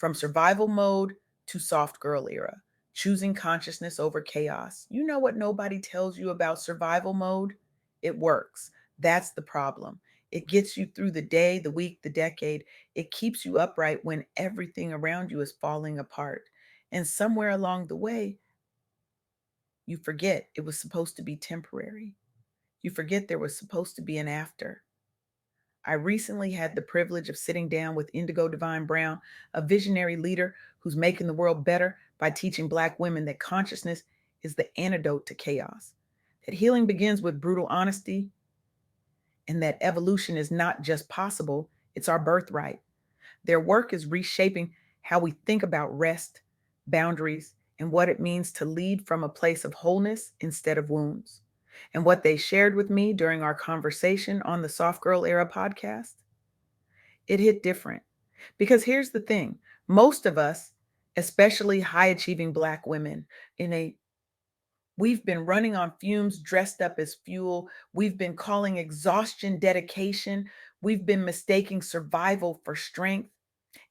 From survival mode to soft girl era, choosing consciousness over chaos. You know what nobody tells you about survival mode? It works. That's the problem. It gets you through the day, the week, the decade. It keeps you upright when everything around you is falling apart. And somewhere along the way, you forget it was supposed to be temporary. You forget there was supposed to be an after. I recently had the privilege of sitting down with Indigo Divine Brown, a visionary leader who's making the world better by teaching Black women that consciousness is the antidote to chaos, that healing begins with brutal honesty, and that evolution is not just possible, it's our birthright. Their work is reshaping how we think about rest, boundaries, and what it means to lead from a place of wholeness instead of wounds. And what they shared with me during our conversation on the Soft Girl Era podcast, it hit different. Because here's the thing, most of us, especially high achieving Black women, in a we've been running on fumes dressed up as fuel. We've been calling exhaustion dedication. We've been mistaking survival for strength.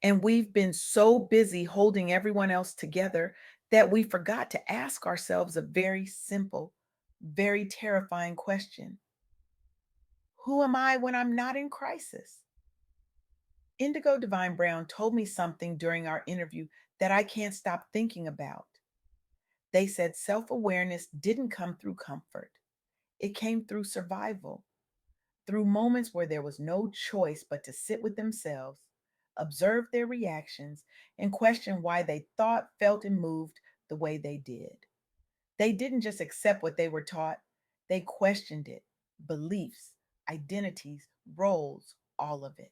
And we've been so busy holding everyone else together that we forgot to ask ourselves a very simple, very terrifying question: who am I when I'm not in crisis? Indigo Divine Brown told me something during our interview that I can't stop thinking about. They said self awareness didn't come through comfort, it came through survival, through moments where there was no choice but to sit with themselves, observe their reactions, and question why they thought, felt, and moved the way they did. They didn't just accept what they were taught, they questioned it: beliefs, identities, roles, all of it.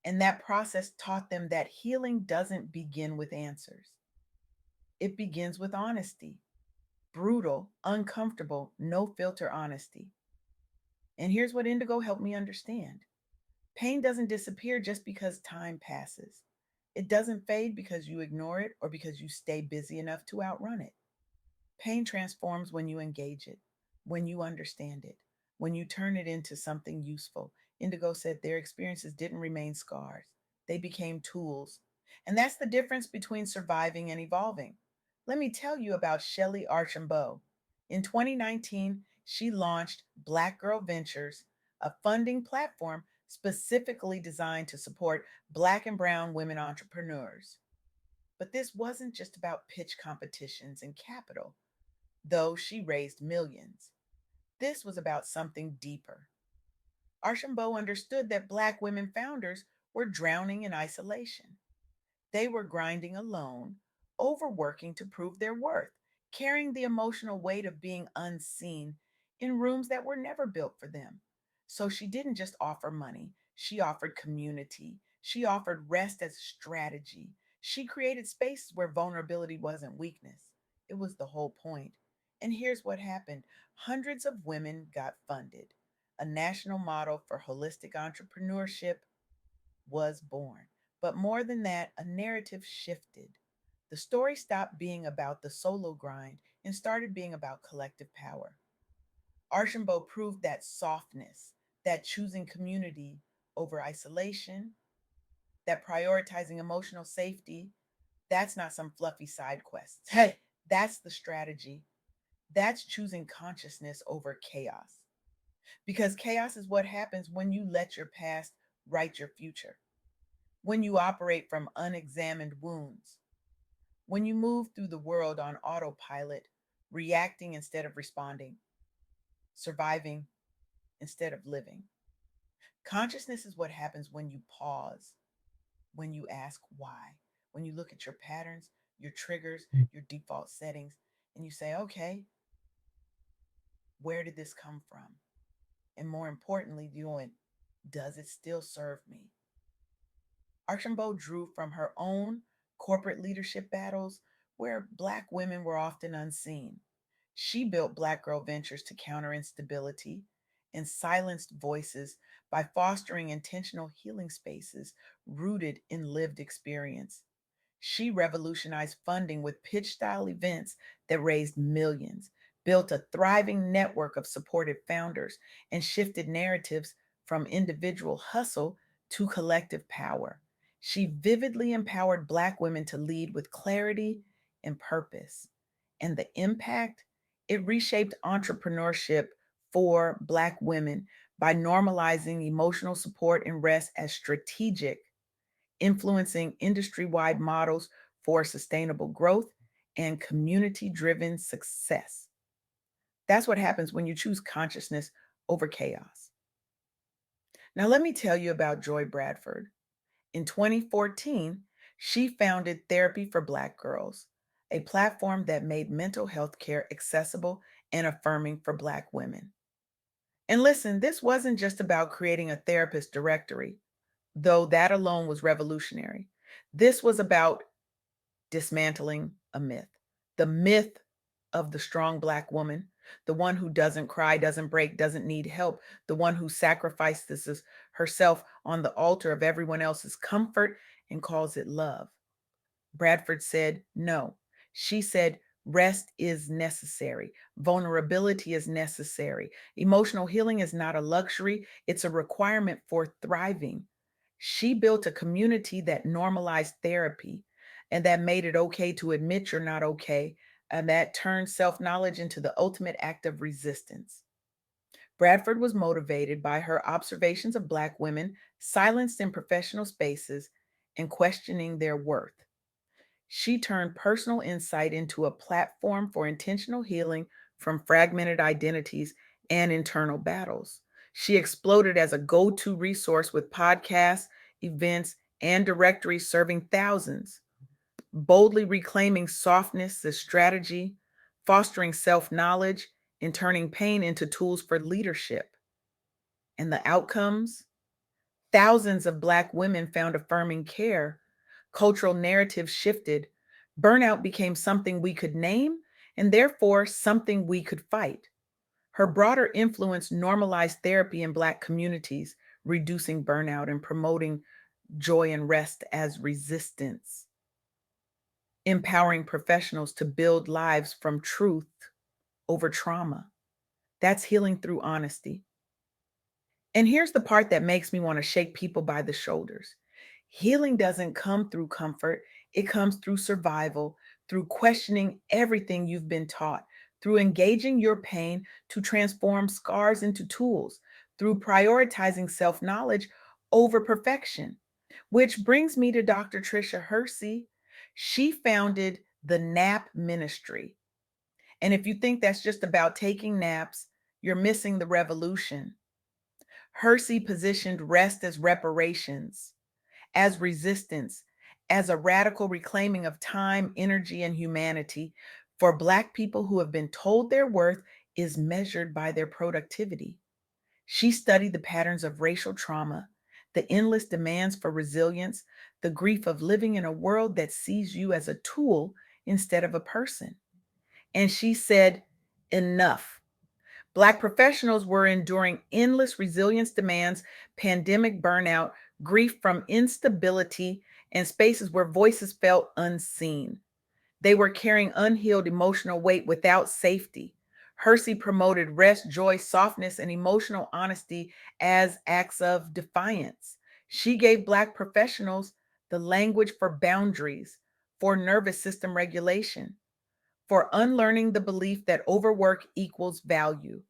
And that process taught them that healing doesn't begin with answers, it begins with honesty. Brutal, uncomfortable, no filter honesty. And here's what Indigo helped me understand: pain doesn't disappear just because time passes. It doesn't fade because you ignore it or because you stay busy enough to outrun it. Pain transforms when you engage it, when you understand it, when you turn it into something useful. Indigo said their experiences didn't remain scars, they became tools. And that's the difference between surviving and evolving. Let me tell you about Shelley Archambault. In 2019, she launched Black Girl Ventures, a funding platform specifically designed to support Black and Brown women entrepreneurs. But this wasn't just about pitch competitions and capital, though she raised millions. This was about something deeper. Archambault understood that Black women founders were drowning in isolation. They were grinding alone, overworking to prove their worth, carrying the emotional weight of being unseen in rooms that were never built for them. So she didn't just offer money, she offered community. She offered rest as strategy. She created spaces where vulnerability wasn't weakness, it was the whole point. And here's what happened: hundreds of women got funded. A national model for holistic entrepreneurship was born. But more than that, a narrative shifted. The story stopped being about the solo grind and started being about collective power. Archambault proved that softness, that choosing community over isolation, that prioritizing emotional safety, that's not some fluffy side quest. Hey, that's the strategy. That's choosing consciousness over chaos. Because chaos is what happens when you let your past write your future, when you operate from unexamined wounds, when you move through the world on autopilot, reacting instead of responding, surviving instead of living. Consciousness is what happens when you pause, when you ask why, when you look at your patterns, your triggers, your default settings, and you say, okay, where did this come from? And more importantly, does it still serve me? Archambault drew from her own corporate leadership battles where Black women were often unseen. She built Black Girl Ventures to counter instability and silenced voices by fostering intentional healing spaces rooted in lived experience. She revolutionized funding with pitch style events that raised millions, built a thriving network of supported founders, and shifted narratives from individual hustle to collective power. She vividly empowered Black women to lead with clarity and purpose. And the impact, it reshaped entrepreneurship for Black women by normalizing emotional support and rest as strategic, influencing industry wide models for sustainable growth and community driven success. That's what happens when you choose consciousness over chaos. Now, let me tell you about Joy Bradford. In 2014, she founded Therapy for Black Girls, a platform that made mental health care accessible and affirming for Black women. And listen, this wasn't just about creating a therapist directory, though that alone was revolutionary. This was about dismantling a myth. The myth of the strong Black woman, the one who doesn't cry, doesn't break, doesn't need help, the one who sacrifices herself on the altar of everyone else's comfort and calls it love. Bradford said, no. She said, rest is necessary. Vulnerability is necessary. Emotional healing is not a luxury, it's a requirement for thriving. She built a community that normalized therapy and that made it okay to admit you're not okay, and that turned self knowledge into the ultimate act of resistance. Bradford was motivated by her observations of Black women silenced in professional spaces and questioning their worth. She turned personal insight into a platform for intentional healing from fragmented identities and internal battles. She exploded as a go to resource with podcasts, events, and directories serving thousands, boldly reclaiming softness as strategy, fostering self knowledge, and turning pain into tools for leadership. And the outcomes? Thousands of Black women found affirming care. Cultural narratives shifted. Burnout became something we could name and therefore something we could fight. Her broader influence normalized therapy in Black communities, reducing burnout and promoting joy and rest as resistance, empowering professionals to build lives from truth over trauma. That's healing through honesty. And here's the part that makes me want to shake people by the shoulders. Healing doesn't come through comfort, it comes through survival, through questioning everything you've been taught, through engaging your pain to transform scars into tools, through prioritizing self knowledge over perfection. Which brings me to Dr. Tricia Hersey. She founded the Nap Ministry. And if you think that's just about taking naps, you're missing the revolution. Hersey positioned rest as reparations, as resistance, as a radical reclaiming of time, energy, and humanity for Black people who have been told their worth is measured by their productivity. She studied the patterns of racial trauma, the endless demands for resilience, the grief of living in a world that sees you as a tool instead of a person. And she said, enough. Black professionals were enduring endless resilience demands, pandemic burnout, grief from instability, and spaces where voices felt unseen. They were carrying unhealed emotional weight without safety. Hersey promoted rest, joy, softness, and emotional honesty as acts of defiance. She gave Black professionals the language for boundaries, for nervous system regulation, for unlearning the belief that overwork equals value.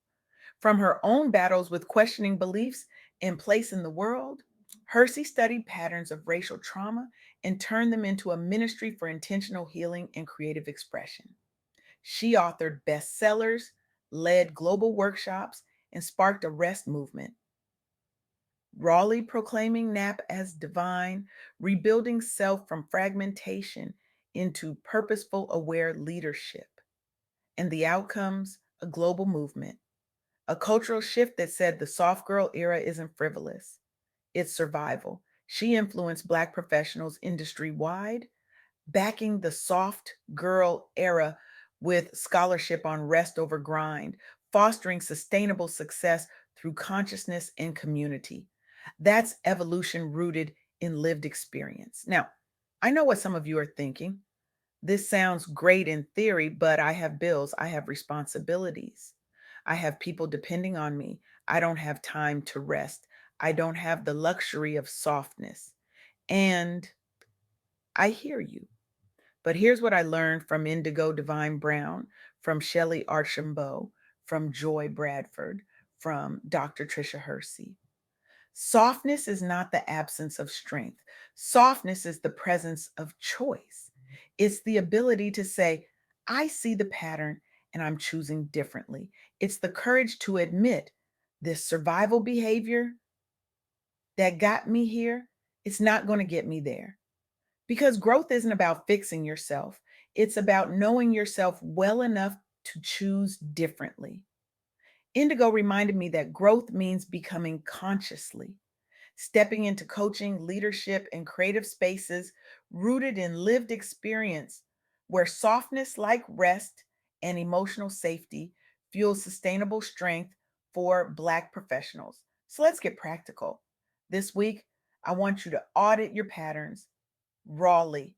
From her own battles with questioning beliefs and place in the world, Hersey studied patterns of racial trauma and turned them into a ministry for intentional healing and creative expression. She authored bestsellers, led global workshops, and sparked a rest movement, rawly proclaiming nap as divine, rebuilding self from fragmentation into purposeful, aware leadership. And the outcomes, a global movement. A cultural shift that said the soft girl era isn't frivolous, it's survival. She influenced Black professionals industry wide, backing the soft girl era with scholarship on rest over grind, fostering sustainable success through consciousness and community. That's evolution rooted in lived experience. Now, I know what some of you are thinking. This sounds great in theory, but I have bills, I have responsibilities. I have people depending on me. I don't have time to rest. I don't have the luxury of softness. And I hear you. But here's what I learned from Indigo Divine Brown, from Shelley Archambault, from Joy Bradford, from Dr. Tricia Hersey. Softness is not the absence of strength. Softness is the presence of choice. It's the ability to say, I see the pattern and I'm choosing differently. It's the courage to admit this survival behavior that got me here, it's not going to get me there. Because growth isn't about fixing yourself, it's about knowing yourself well enough to choose differently. Indigo reminded me that growth means becoming consciously, stepping into coaching, leadership, and creative spaces rooted in lived experience where softness like rest and emotional safety fuels sustainable strength for Black professionals. So let's get practical. This week, I want you to audit your patterns rawly.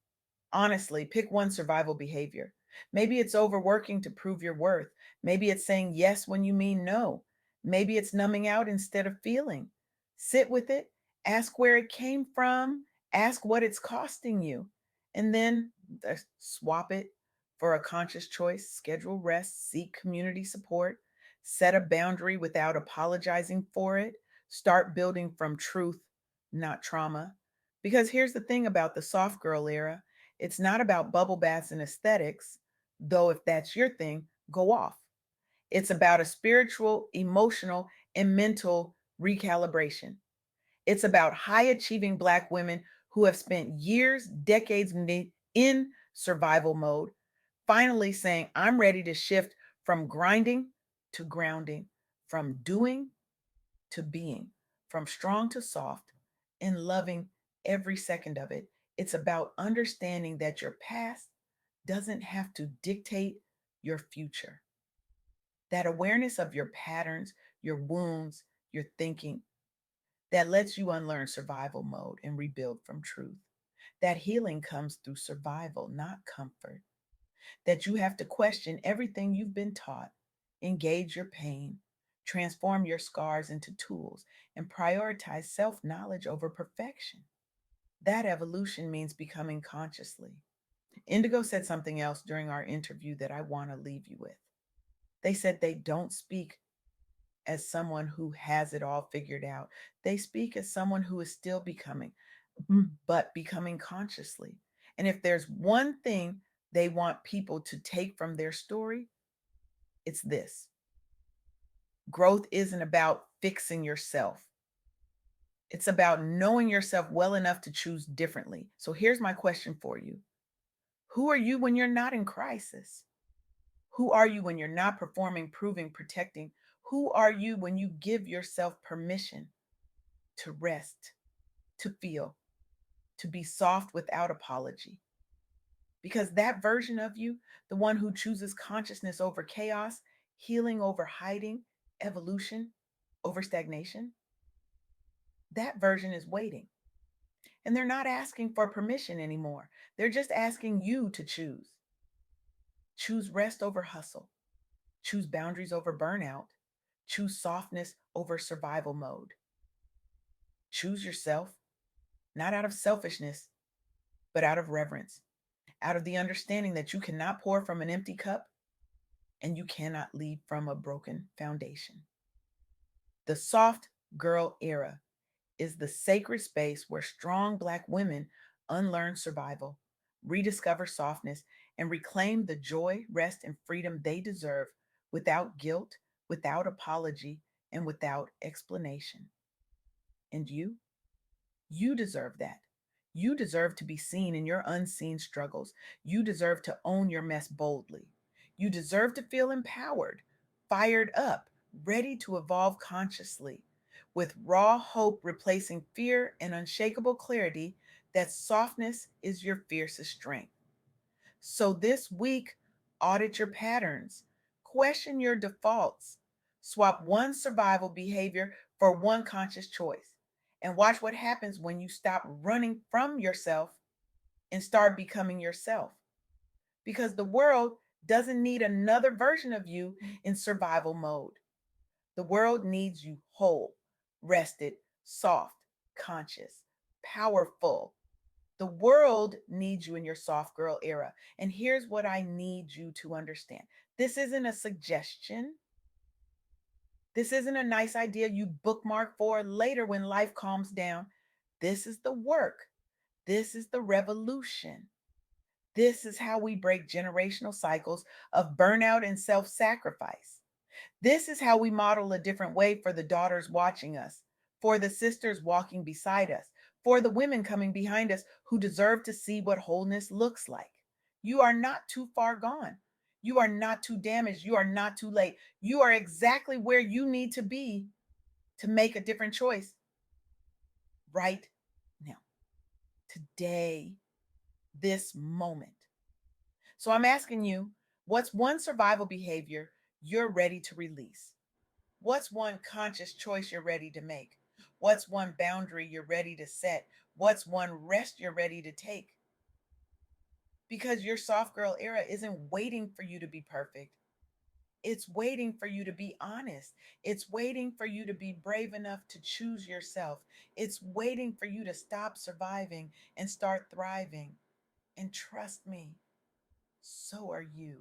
Honestly, pick one survival behavior. Maybe it's overworking to prove your worth. Maybe it's saying yes when you mean no. Maybe it's numbing out instead of feeling. Sit with it, ask where it came from, ask what it's costing you, and then swap it for a conscious choice. Schedule rest, seek community support, set a boundary without apologizing for it. Start building from truth, not trauma. Because here's the thing about the soft girl era, it's not about bubble baths and aesthetics, though if that's your thing, go off. It's about a spiritual, emotional, and mental recalibration. It's about high achieving Black women who have spent years, decades in survival mode, finally saying, I'm ready to shift from grinding to grounding, from doing to being, from strong to soft, and loving every second of it. It's about understanding that your past doesn't have to dictate your future. That awareness of your patterns, your wounds, your thinking, that lets you unlearn survival mode and rebuild from truth. That healing comes through survival, not comfort. That you have to question everything you've been taught, engage your pain, transform your scars into tools, and prioritize self knowledge over perfection. That evolution means becoming consciously. Indigo said something else during our interview that I want to leave you with. They said they don't speak as someone who has it all figured out, they speak as someone who is still becoming, but becoming consciously. And if there's one thing they want people to take from their story, it's this: growth isn't about fixing yourself. It's about knowing yourself well enough to choose differently. So here's my question for you: who are you when you're not in crisis? Who are you when you're not performing, proving, protecting? Who are you when you give yourself permission to rest, to feel, to be soft without apology? Because that version of you, the one who chooses consciousness over chaos, healing over hiding, evolution over stagnation, that version is waiting. And they're not asking for permission anymore. They're just asking you to choose. Choose rest over hustle. Choose boundaries over burnout. Choose softness over survival mode. Choose yourself, not out of selfishness, but out of reverence, out of the understanding that you cannot pour from an empty cup and you cannot lead from a broken foundation. The soft girl era is the sacred space where strong Black women unlearn survival, rediscover softness, and reclaim the joy, rest, and freedom they deserve without guilt, without apology, and without explanation. And you deserve that. You deserve to be seen in your unseen struggles. You deserve to own your mess boldly. You deserve to feel empowered, fired up, ready to evolve consciously, with raw hope replacing fear and unshakable clarity that softness is your fiercest strength. So this week, audit your patterns, question your defaults, swap one survival behavior for one conscious choice, and watch what happens when you stop running from yourself and start becoming yourself. Because the world doesn't need another version of you in survival mode. The world needs you whole, rested, soft, conscious, powerful. The world needs you in your soft girl era. And here's what I need you to understand: this isn't a suggestion, this isn't a nice idea you bookmark for later when life calms down. This is the work, this is the revolution. This is how we break generational cycles of burnout and self sacrifice. This is how we model a different way for the daughters watching us, for the sisters walking beside us, for the women coming behind us who deserve to see what wholeness looks like. You are not too far gone. You are not too damaged. You are not too late. You are exactly where you need to be to make a different choice right now, today, this moment. So I'm asking you, what's one survival behavior you're ready to release? What's one conscious choice you're ready to make? What's one boundary you're ready to set? What's one rest you're ready to take? Because your soft girl era isn't waiting for you to be perfect. It's waiting for you to be honest. It's waiting for you to be brave enough to choose yourself. It's waiting for you to stop surviving and start thriving. And trust me, so are you.